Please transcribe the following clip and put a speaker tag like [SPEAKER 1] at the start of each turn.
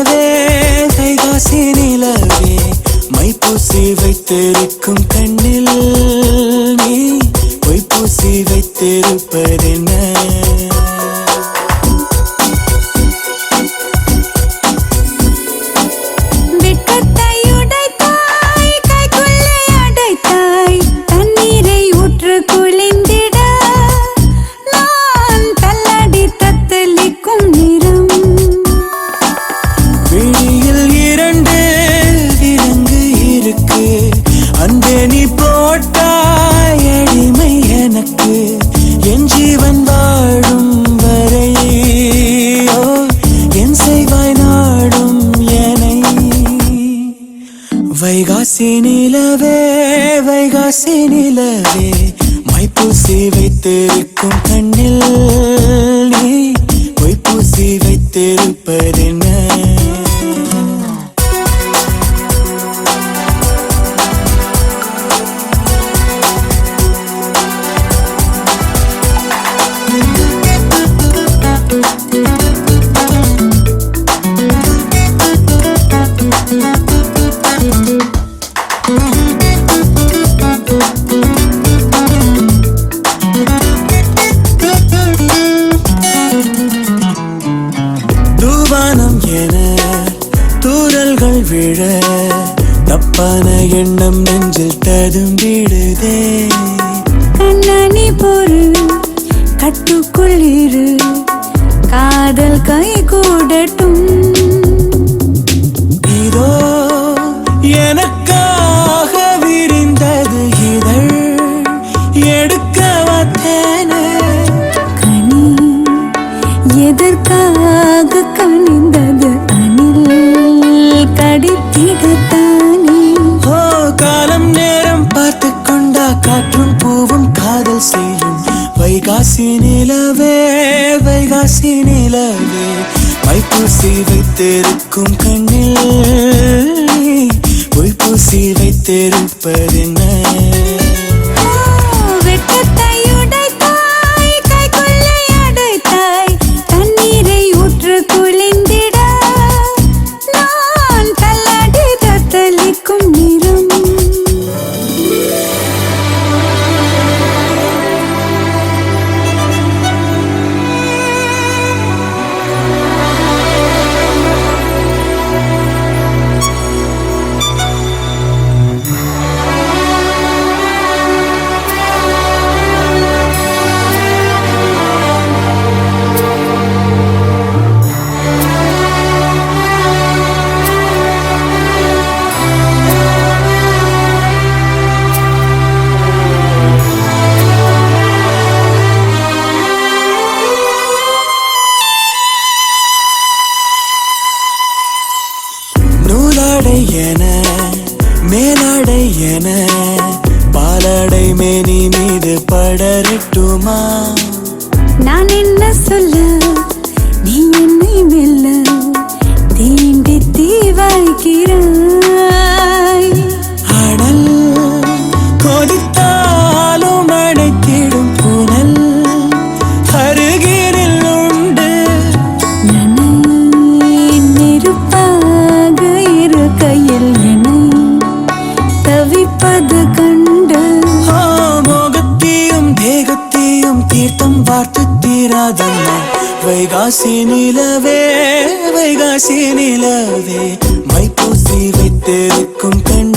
[SPEAKER 1] நிலவே கைகாசி நிலவே மைப்பூசி வைத்திருக்கும் கண்ணில் நீ பொய்ப்பூசி வைத்திருப்பதென்ன வைகாசி நிலவே வைகாசி நிலவே மைப்பூசி வைத்திருக்கும் கண்ணில் நீ பொய்ப்பூசி வைத்திருப்பதென்ன தூரல்கள் விழ தப்பான எண்ணம் நெஞ்சில் ததும்பிடுதே
[SPEAKER 2] கண்ணாணி பொறு கட்டுக்குள் இரு காதல் கை கூடட்டும்
[SPEAKER 1] இதோ எனக்காக விரிந்தது இதழ் எடுக்க வந்தேனே
[SPEAKER 2] கனி எதற்காக கனிந்தது
[SPEAKER 1] காலம் நேரம் பார்த்து கொண்டா காற்றும் பூவும் காதல் செய்யும் வைகாசி நிலவே வைகாசி நிலவே மைப்பூசி வைத்திருக்கும் கண்ணில் பொய்ப்பூசி வைத்திருப்பதென்ன நூலாடை என மேலாடை என பாலாடை மேனி மீது படரட்டுமா
[SPEAKER 2] நான் என்ன சொல்ல நீ என்னை மெல்ல தீண்டி தீவாய்க்கிறாய்
[SPEAKER 1] அனல் கொதித்தாலும் அடைத்திடும் புனல் அருகினில் உண்டு
[SPEAKER 2] நெருப்பாக இரு கையில் என்னை தவிப்பது கண்டு
[SPEAKER 1] மோகத்தையும் தேகத்தையும் தீர்த்தம் பார்த்து தீராதம்மா வைகாசி நிலவே வைகாசி நிலவே மைப்பூசி வைத்திருக்கும் கண்